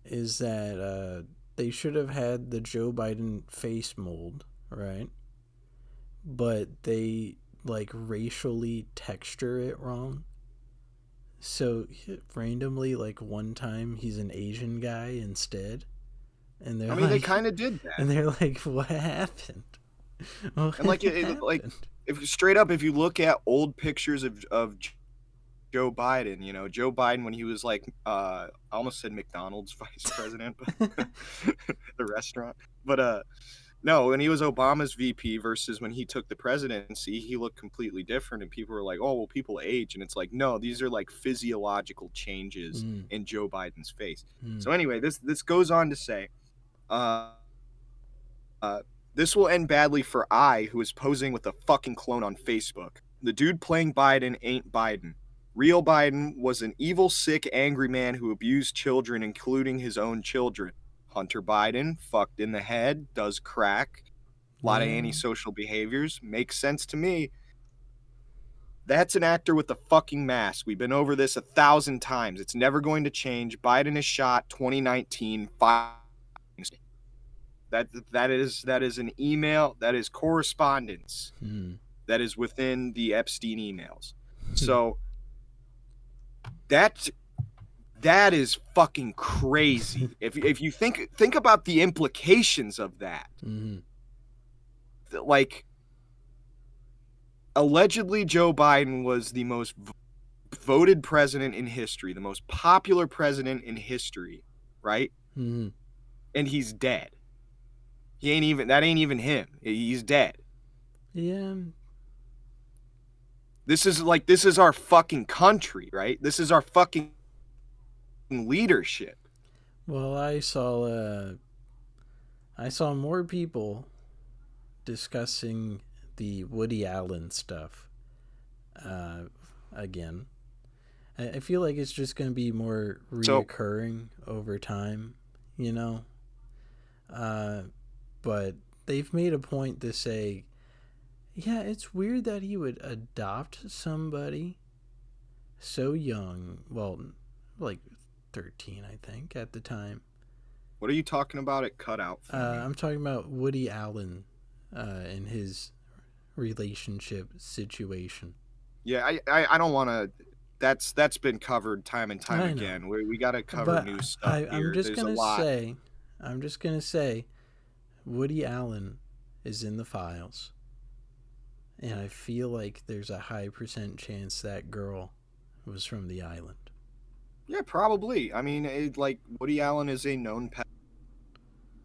is that they should have had the Joe Biden face mold, right? But they like racially texture it wrong. So randomly, like one time, he's an Asian guy instead, and they're they kind of did that. And they're like, "What happened?" What and like, happened? Like, if straight up, if you look at old pictures of Joe Biden, you know, Joe Biden when he was like, I almost said McDonald's vice president, but the restaurant, but no, when he was Obama's VP versus when he took the presidency, he looked completely different. And people were like, oh, well, people age. And it's like, no, these are like physiological changes in Joe Biden's face. So anyway, this goes on to say, this will end badly for I, who is posing with a fucking clone on Facebook. The dude playing Biden ain't Biden. Real Biden was an evil, sick, angry man who abused children, including his own children. Hunter Biden, fucked in the head, does crack, a lot of antisocial behaviors. Makes sense to me. That's an actor with a fucking mask. We've been over this 1,000 times. It's never going to change. Biden is shot 2019. That is an email. That is correspondence. That is within the Epstein emails. So that is fucking crazy. If you think about the implications of that, like, allegedly Joe Biden was the most voted president in history, the most popular president in history, right? And he's dead. That ain't even him. He's dead. Yeah. This is our fucking country, right? This is our fucking leadership. Well, I saw more people discussing the Woody Allen stuff again. I feel like it's just going to be more reoccurring over time, you know? But they've made a point to say, yeah, it's weird that he would adopt somebody so young. Well, like 13, I think, at the time. What are you talking about? It cut out for me. I'm talking about Woody Allen and his relationship situation. Yeah, I don't want to. That's been covered time and time again. We got to cover new stuff here. I'm just gonna say, Woody Allen is in the files, and I feel like there's a high % chance that girl was from the island. Yeah, probably. I mean, like, Woody Allen is a known pet.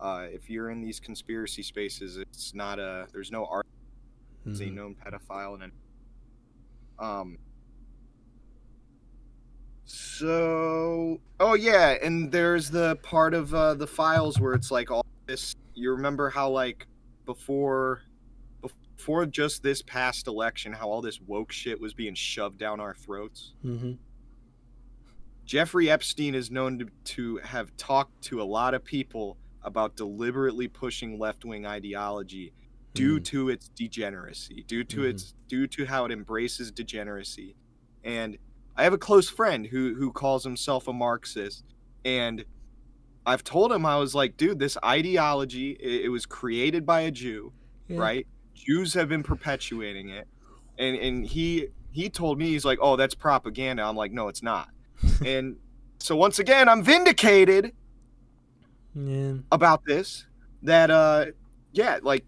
If you're in these conspiracy spaces, it's not there's no art. He's a known pedophile, and so, oh yeah, and there's the part of the files where it's like all this. You remember how, like, before just this past election, how all this woke shit was being shoved down our throats? Jeffrey Epstein is known to have talked to a lot of people about deliberately pushing left-wing ideology due to its degeneracy, due to how it embraces degeneracy. And I have a close friend who calls himself a Marxist, and I've told him, I was like, dude, this ideology, it was created by a Jew, right? Jews have been perpetuating it. And he told me, he's like, oh, that's propaganda. I'm like, no, it's not. And so once again, I'm vindicated about this, that like,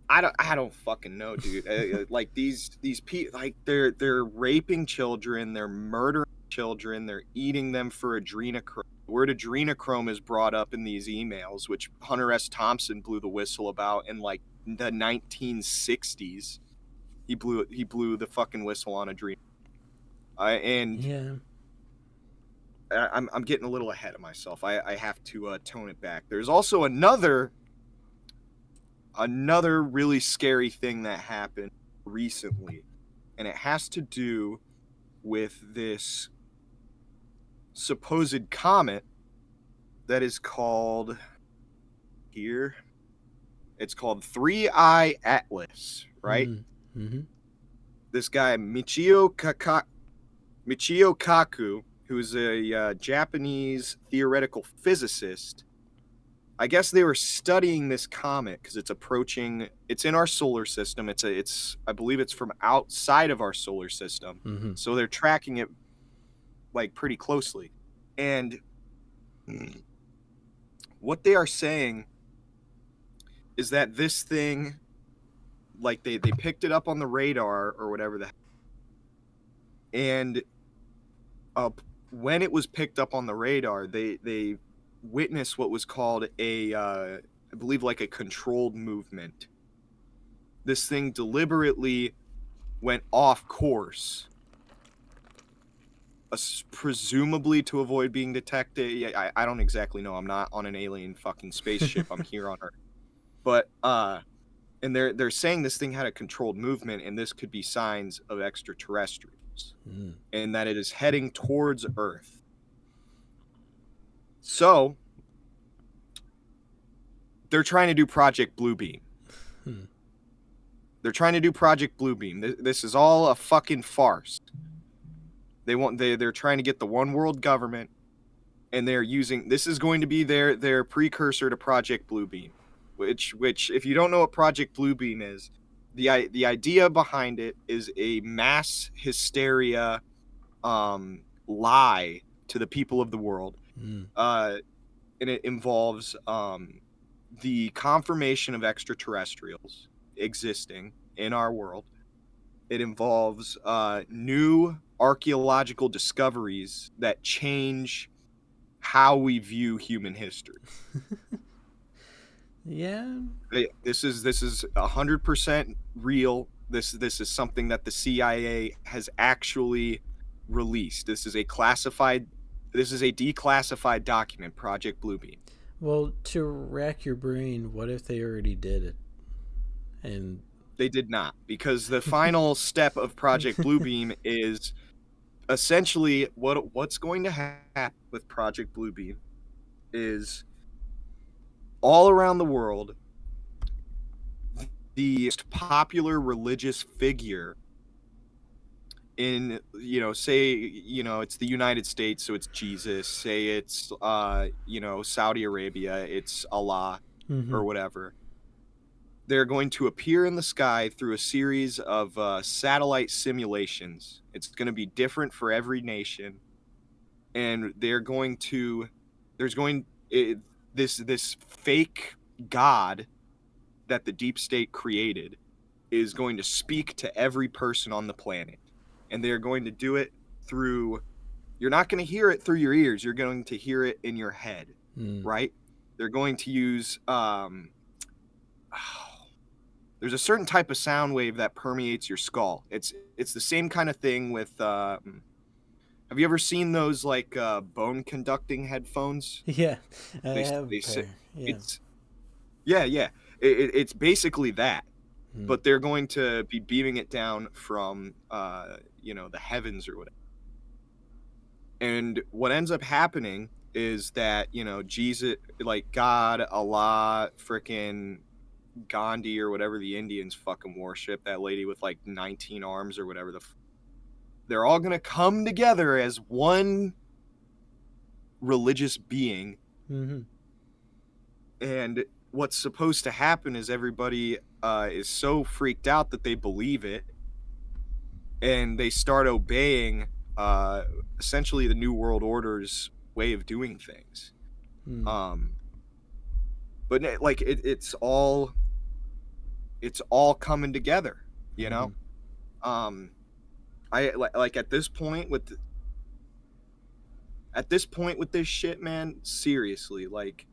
I don't fucking know, dude. Like, these people, like, they're raping children, they're murdering children, they're eating them for adrenochrome. The word adrenochrome is brought up in these emails, which Hunter S. Thompson blew the whistle about in, like, the 1960s. He blew the fucking whistle on adrenochrome. I'm getting a little ahead of myself. I have to tone it back. There's also another really scary thing that happened recently, and it has to do with this supposed comet that is called here. It's called 3I Atlas, right? Mm-hmm. This guy Michio Kaku, who's a Japanese theoretical physicist. I guess they were studying this comet because it's approaching. It's in our solar system. I believe it's from outside of our solar system. Mm-hmm. So they're tracking it like pretty closely, and what they are saying is that this thing, like they picked it up on the radar or whatever and when it was picked up on the radar, they witnessed what was called I believe like a controlled movement. This thing deliberately went off course, presumably to avoid being detected. I don't exactly know. I'm not on an alien fucking spaceship. I'm here on Earth. But and they're saying this thing had a controlled movement, and this could be signs of extraterrestrials, and that it is heading towards Earth. So they're trying to do Project Bluebeam. They're trying to do Project Bluebeam. This is all a fucking farce. They're trying to get the one world government, and they're using this is going to be their precursor to Project Bluebeam, which if you don't know what Project Bluebeam is, the idea behind it is a mass hysteria lie to the people of the world. And it involves the confirmation of extraterrestrials existing in our world. It involves new archaeological discoveries that change how we view human history. Yeah. This is 100% real. This is something that the CIA has actually released. This is a declassified document, Project Bluebeam. Well, to rack your brain, what if they already did it? And they did not, because the final step of Project Bluebeam is essentially what's going to happen with Project Bluebeam is all around the world, the most popular religious figure in, say, it's the United States, so it's Jesus. Say it's, Saudi Arabia, it's Allah, or whatever. They're going to appear in the sky through a series of satellite simulations. It's going to be different for every nation, and this fake God that the deep state created is going to speak to every person on the planet, and they're going to do it through. You're not going to hear it through your ears. You're going to hear it in your head, right? They're going to use there's a certain type of sound wave that permeates your skull. It's the same kind of thing with have you ever seen those like bone conducting headphones? Yeah, I have. It's basically that, but they're going to be beaming it down from the heavens or whatever. And what ends up happening is that Jesus, like God, Allah, frickin' Gandhi or whatever the Indians fucking worship, that lady with like 19 arms or whatever they're all going to come together as one religious being. And what's supposed to happen is everybody is so freaked out that they believe it, and they start obeying essentially the New World Order's way of doing things. But like it's all coming together, I like at this point with this shit, man, seriously, like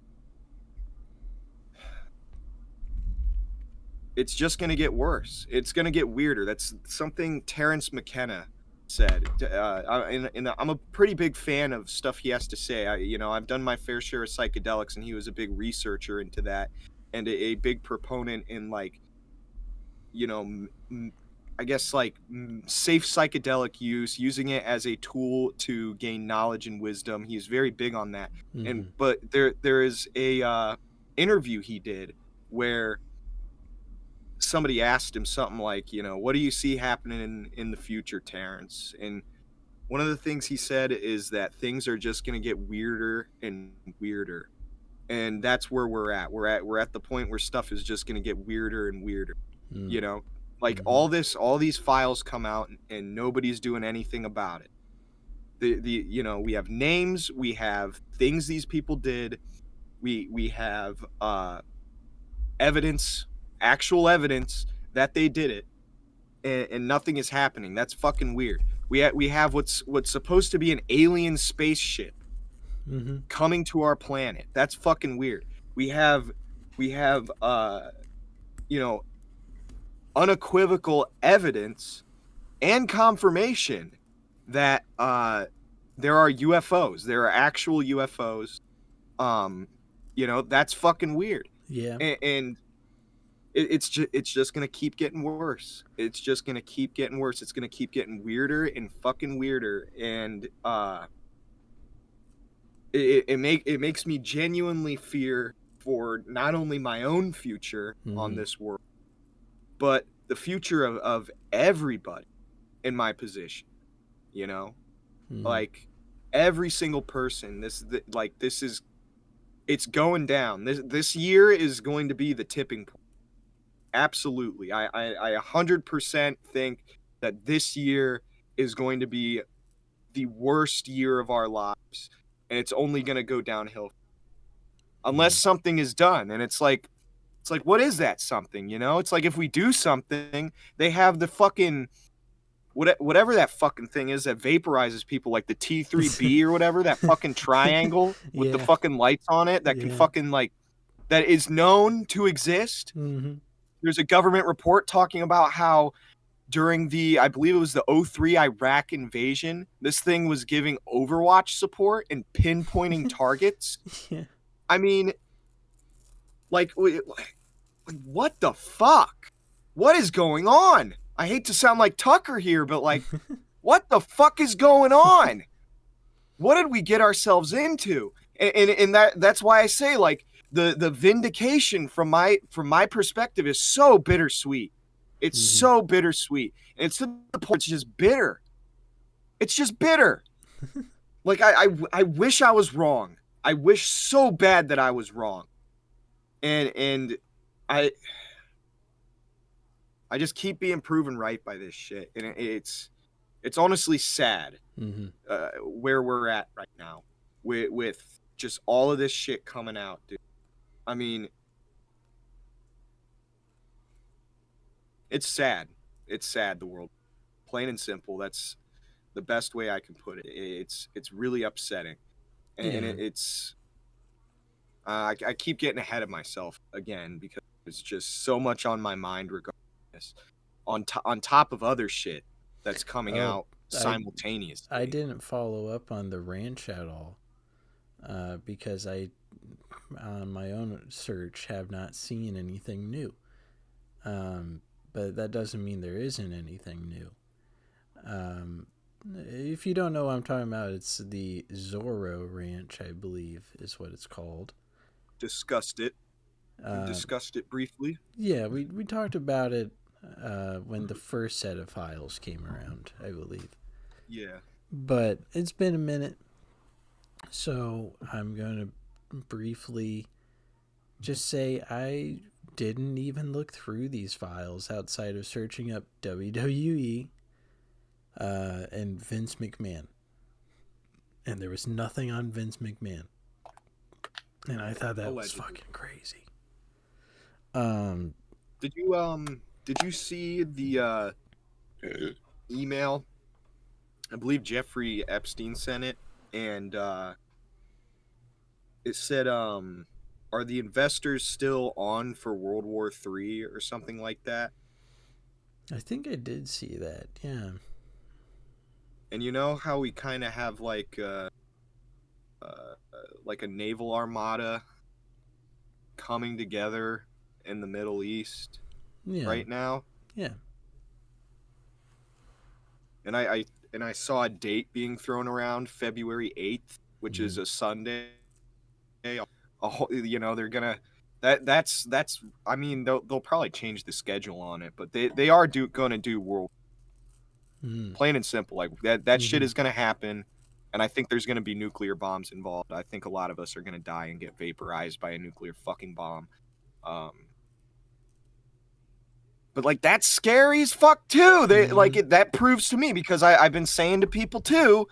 it's just gonna get worse. It's gonna get weirder. That's something Terrence McKenna said. I'm a pretty big fan of stuff he has to say. I've done my fair share of psychedelics, and he was a big researcher into that, and a big proponent in like I guess like safe psychedelic use, using it as a tool to gain knowledge and wisdom. He's very big on that. Mm-hmm. But there is a interview he did where somebody asked him something like, what do you see happening in the future, Terrence? And one of the things he said is that things are just going to get weirder and weirder. And that's where we're at. We're at the point where stuff is just going to get weirder and weirder. Mm. You know, like Mm-hmm. all these files come out and nobody's doing anything about it. We have names, we have things these people did, we have evidence, actual evidence that they did it, and nothing is happening. That's fucking weird. We have what's supposed to be an alien spaceship Mm-hmm. coming to our planet. That's fucking weird. We have you know unequivocal evidence and confirmation that there are UFOs. There are actual UFOs. That's fucking weird. Yeah. And it's just gonna keep getting worse. It's just gonna keep getting worse. It's gonna keep getting weirder and fucking weirder. And it makes me genuinely fear for not only my own future on Mm-hmm. this world, but the future of everybody in my position. Mm-hmm. Like every single person. It's going down. This year is going to be the tipping point. Absolutely. I 100% think that this year is going to be the worst year of our lives, and it's only going to go downhill unless Mm-hmm. something is done. And it's like what is that something? It's like if we do something, they have the fucking whatever that fucking thing is that vaporizes people, like the T3B or whatever, that fucking triangle with the Yeah. fucking lights on it that can Yeah. fucking like that is known to exist. Mm-hmm. There's a government report talking about how during I believe it was the '03 Iraq invasion, this thing was giving Overwatch support and pinpointing targets. Yeah. I mean, like, what the fuck? What is going on? I hate to sound like Tucker here, but like, what the fuck is going on? What did we get ourselves into? And that's why I say, like, the vindication from my perspective is so bittersweet. It's Mm-hmm. so bittersweet. And it's to the point it's just bitter. It's just bitter. Like I wish I was wrong. I wish so bad that I was wrong. And I just keep being proven right by this shit. And it's honestly sad Mm-hmm. where we're at right now with just all of this shit coming out, dude. I mean, it's sad. It's sad, the world. Plain and simple. That's the best way I can put it. It's really upsetting. And Yeah. it's I keep getting ahead of myself again because there's just so much on my mind regarding this, on top of other shit that's coming Oh, out I simultaneously. didn't follow up on the ranch at all, because I, on my own search, have not seen anything new. But that doesn't mean there isn't anything new. Um, if you don't know what I'm talking about, it's the Zorro Ranch, I believe, is what it's called. Discussed it. We Uh, discussed it briefly. yeah, we talked about it when the first set of files came around, I believe. Yeah. But it's been a minute, so I'm going to briefly just say I didn't even look through these files outside of searching up WWE and Vince McMahon. And there was nothing on Vince McMahon. And I thought that was fucking crazy. Did you see the email? I believe Jeffrey Epstein sent it, and it said, are the investors still on for World War III or something like that? I think I did see that. Yeah. And you know how we kind of have like a naval armada coming together in the Middle East Yeah. right now? Yeah. and I saw a date being thrown around, February 8th, which is a Sunday. They're gonna that's I mean they'll probably change the schedule on it, but they are gonna do World, plain and simple. Like that shit is gonna happen, and I think there's gonna be nuclear bombs involved. I think a lot of us are gonna die and get vaporized by a nuclear fucking bomb. But like that's scary as fuck too. That proves to me, because I've been saying to people too,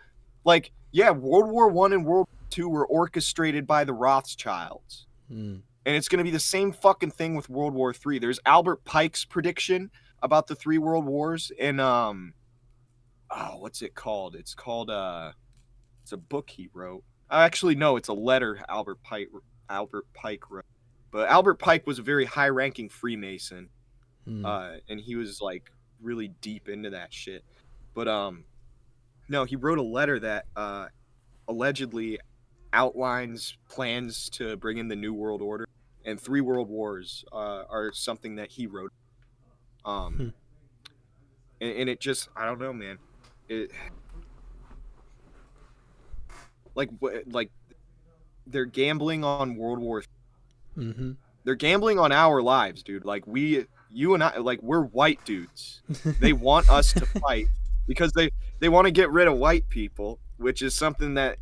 like, yeah, World War I and World War II were orchestrated by the Rothschilds. And it's gonna be the same fucking thing with World War III. There's Albert Pike's prediction about the 3 world wars, and what's it called? It's called it's a book he wrote. Actually, no, it's a letter Albert Pike wrote. But Albert Pike was a very high-ranking Freemason. And he was like really deep into that shit. But no, he wrote a letter that allegedly outlines plans to bring in the New World Order, and 3 world wars are something that he wrote. And it just, I don't know, man. It like they're gambling on World War III. They're gambling on our lives, dude. Like you and I, like, we're white dudes. They want us to fight because they want to get rid of white people, which is something that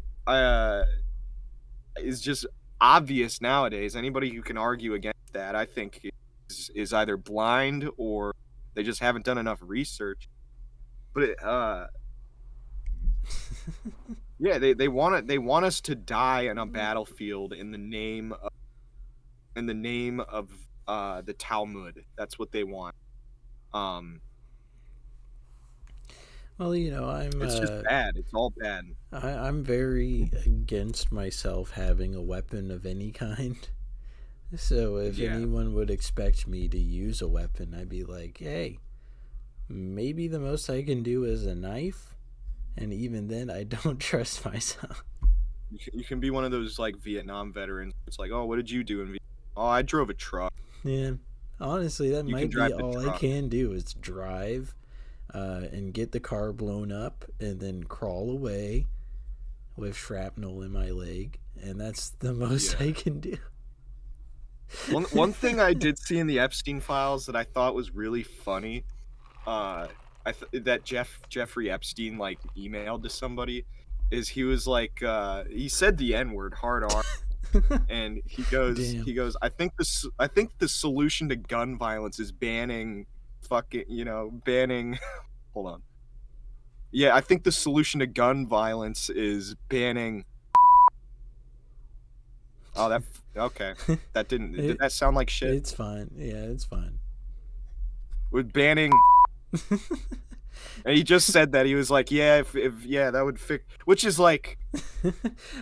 is just obvious nowadays. Anybody who can argue against that, I think, is either blind or they just haven't done enough research. But yeah, they want us to die on a battlefield in the name of the Talmud. That's what they want. Well, it's just bad. It's all bad. I'm very against myself having a weapon of any kind. So if anyone would expect me to use a weapon, I'd be like, hey, maybe the most I can do is a knife, and even then I don't trust myself. You can be one of those like Vietnam veterans. It's like, oh, what did you do in Vietnam? Oh, I drove a truck. Yeah, honestly, that might be all I can do is drive and get the car blown up and then crawl away with shrapnel in my leg, and that's the most I can do. One thing I did see in the Epstein files that I thought was really funny, that Jeffrey Epstein like emailed to somebody, is he was like he said the N-word, hard R. And he goes, I think the solution to gun violence is banning hold on. Yeah, I think the solution to gun violence is banning. Oh, okay. That did that sound like shit? It's fine. Yeah, it's fine. With banning. And he just said that. He was like, yeah, if that would fix, which is like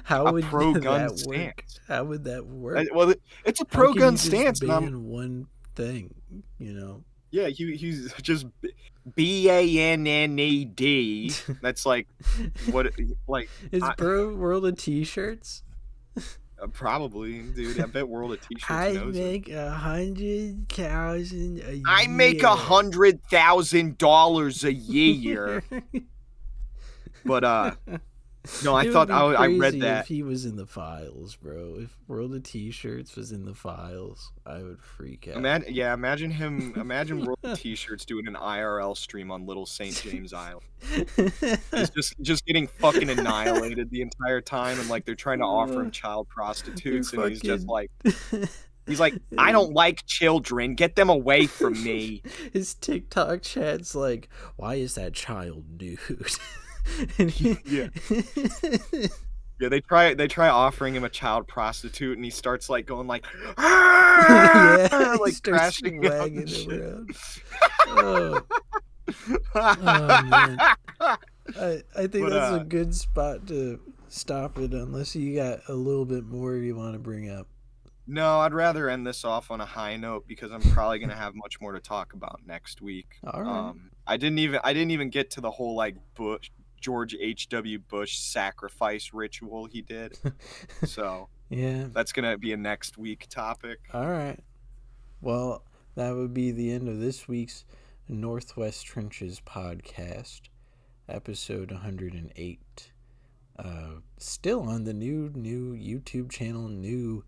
how would pro-gun that stance. Work? How would that work? Well, it's a pro-gun stance. Ban one thing, Yeah, he's just BANNED. That's like what like is bro World of T-shirts? Probably, dude. I bet World of T-shirts I knows make $100,000 a year. I make $100,000 a year. But no, I thought I read that if he was in the files, bro. If World of T-shirts was in the files, I would freak out. Imagine World of T-shirts doing an IRL stream on Little St. James Island. He's just getting fucking annihilated the entire time, and like they're trying to offer him child prostitutes, and he's just like, I don't like children. Get them away from me. His TikTok chat's like, why is that child nude? Yeah, they try offering him a child prostitute, and he starts like going like, like crashing wagging around. Oh man, I think that's a good spot to stop it, unless you got a little bit more you want to bring up. No, I'd rather end this off on a high note, because I'm probably gonna have much more to talk about next week. All right. I didn't even get to the whole like George H.W. Bush sacrifice ritual he did. So yeah, that's gonna be a next week topic. All right. Well, that would be the end of this week's Northwest Trenches podcast. episode 108. Still on the new YouTube channel. The new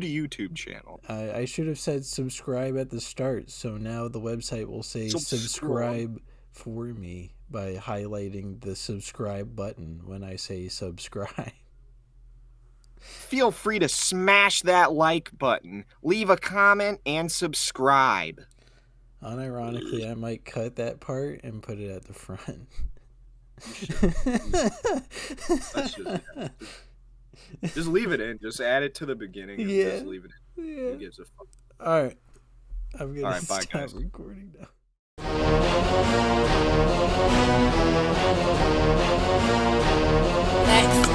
to YouTube channel. I should have said subscribe at the start, so now the website will say subscribe for me by highlighting the subscribe button when I say subscribe. Feel free to smash that like button, leave a comment, and subscribe. Unironically, I might cut that part and put it at the front. Just leave it in. Just add it to the beginning and just leave it in. Yeah. Who gives a fuck? All right. I'm going to bye, stop guys. recording now. Next.